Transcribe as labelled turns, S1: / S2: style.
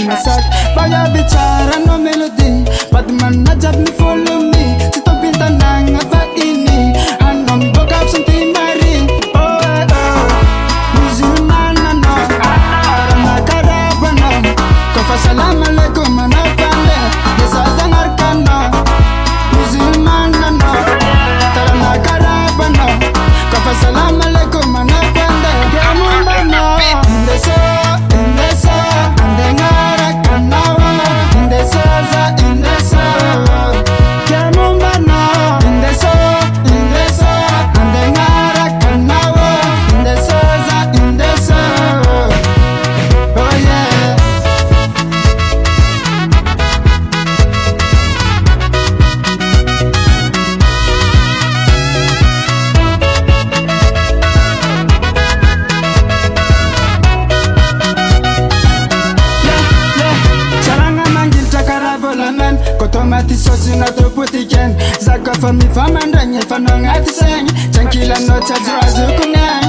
S1: masak Vaya bicara no melody Batman najab mi follow me Sito pinta nang fa ini Hanom bokap santi mari Oh oh Musulman no Karana karaba no Kofa salam alaikum manapande Desa zangar kano Musulman no Karana karaba no Kofa salam alaikum manapande Gamumba no Indeso Kotomati sosi na to putiken Zaka fa mi fa mandanye fa no ngati seng Chankila no chajwa zukungang